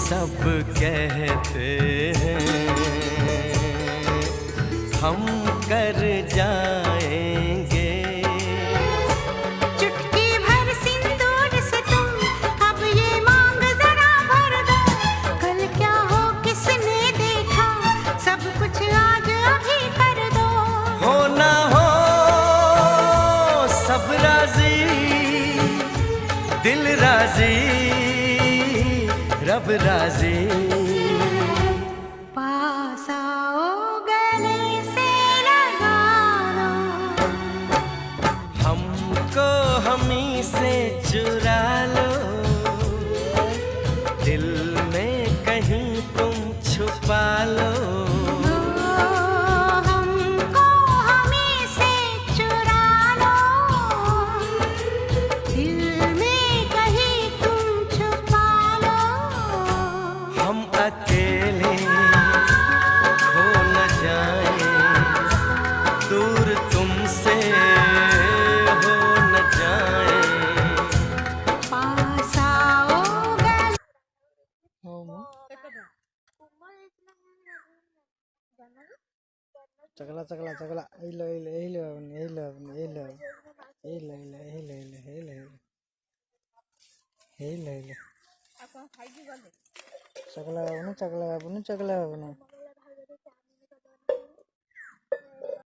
सब कहते हैं हम कर जाएंगे। चुटकी भर सिंदूर से तुम अब ये मांग जरा भर दो। कल क्या हो किसने देखा, सब कुछ आज अभी कर दो। हो ना हो सब राजी, दिल राजी, रब राजी। पास आओ गले से लगा लो, हमको हमी से चुरा लो, दिल में कहीं तुम छुपा लो। हमको हमें से चुरा लो, दिल में कहीं तुम छुपा लो। हम अकेले खो न जाएं, दूर तुमसे हो न जाएं। पास आओ गले। चकला चकला चकला एलो एलो एलो एलो एलो एलो एलो एलो एलो एलो एलो चकला बाबू चकला बाबू चकला बाबू